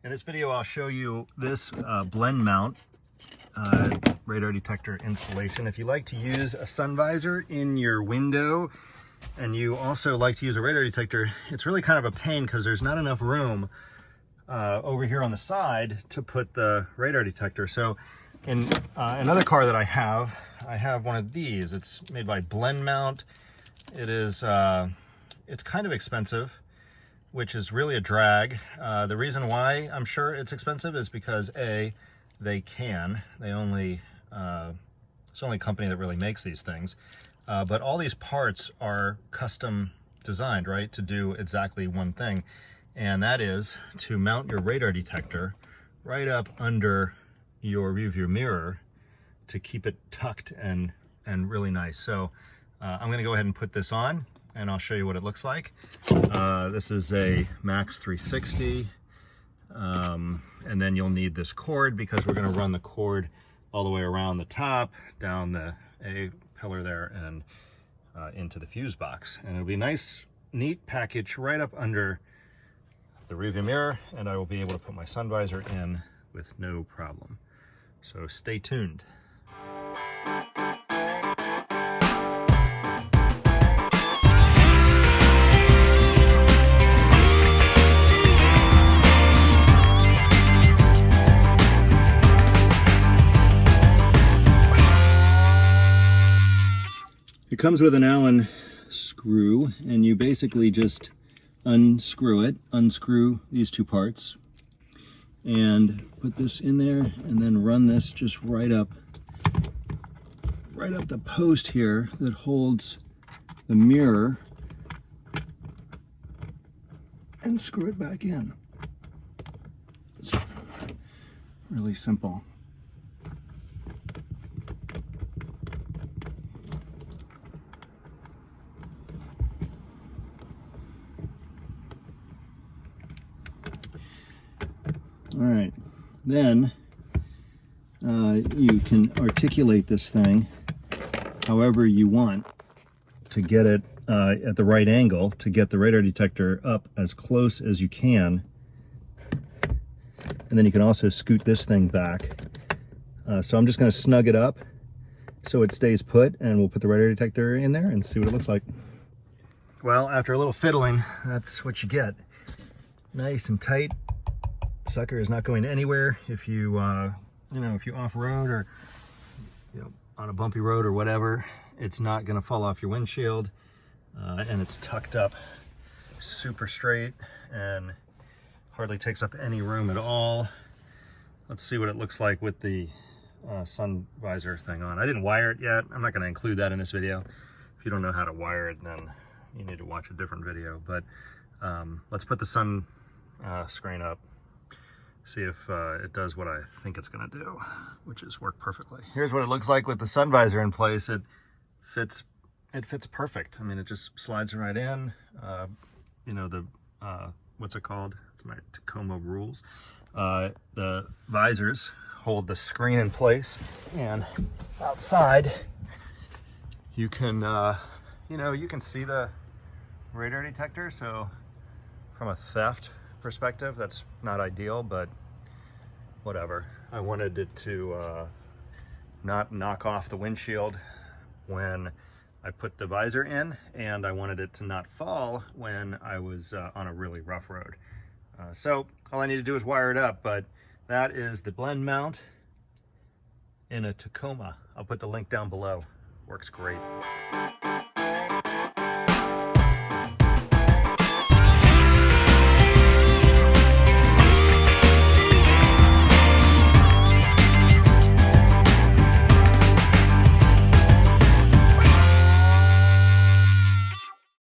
In this video, I'll show you this Blendmount radar detector installation. If you like to use a sun visor in your window and you also like to use a radar detector, it's really kind of a pain because there's not enough room over here on the side to put the radar detector. So in another car that I have one of these. It's made by Blendmount. It is, it's kind of expensive, which is really a drag. The reason why I'm sure it's expensive is because it's the only company that really makes these things. But all these parts are custom designed, right, to do exactly one thing. And that is to mount your radar detector right up under your rearview mirror to keep it tucked and really nice. So I'm gonna go ahead and put this on and I'll show you what it looks like. This is a Max 360. And then you'll need this cord because we're gonna run the cord all the way around the top, down the A pillar there, and into the fuse box. And it'll be a nice, neat package right up under the rearview mirror, and I will be able to put my sun visor in with no problem. So stay tuned. It comes with an Allen screw, and you basically just unscrew these two parts and put this in there, and then run this just right up the post here that holds the mirror, and screw it back in. It's really simple. All right, then you can articulate this thing however you want to get it at the right angle to get the radar detector up as close as you can. And then you can also scoot this thing back. So I'm just going to snug it up so it stays put, and we'll put the radar detector in there and see what it looks like. Well, after a little fiddling, that's what you get. Nice and tight. Sucker is not going anywhere. If you if you off-road or on a bumpy road or whatever, it's not going to fall off your windshield, and it's tucked up super straight and hardly takes up any room at all. Let's see what it looks like with the sun visor thing on. I didn't wire it yet. I'm not going to include that in this video. If you don't know how to wire it, then you need to watch a different video. But let's put the sun screen up. See if it does what I think it's gonna do, which is work perfectly. Here's what it looks like with the sun visor in place. It fits perfect. I mean, it just slides right in. What's it called? It's my Tacoma rules. The visors hold the screen in place, and outside you can you can see the radar detector. So from a theft perspective, that's not ideal, but whatever. I wanted it to not knock off the windshield when I put the visor in, and I wanted it to not fall when I was on a really rough road. So all I need to do is wire it up, but that is the Blendmount in a Tacoma. I'll put the link down below. Works great.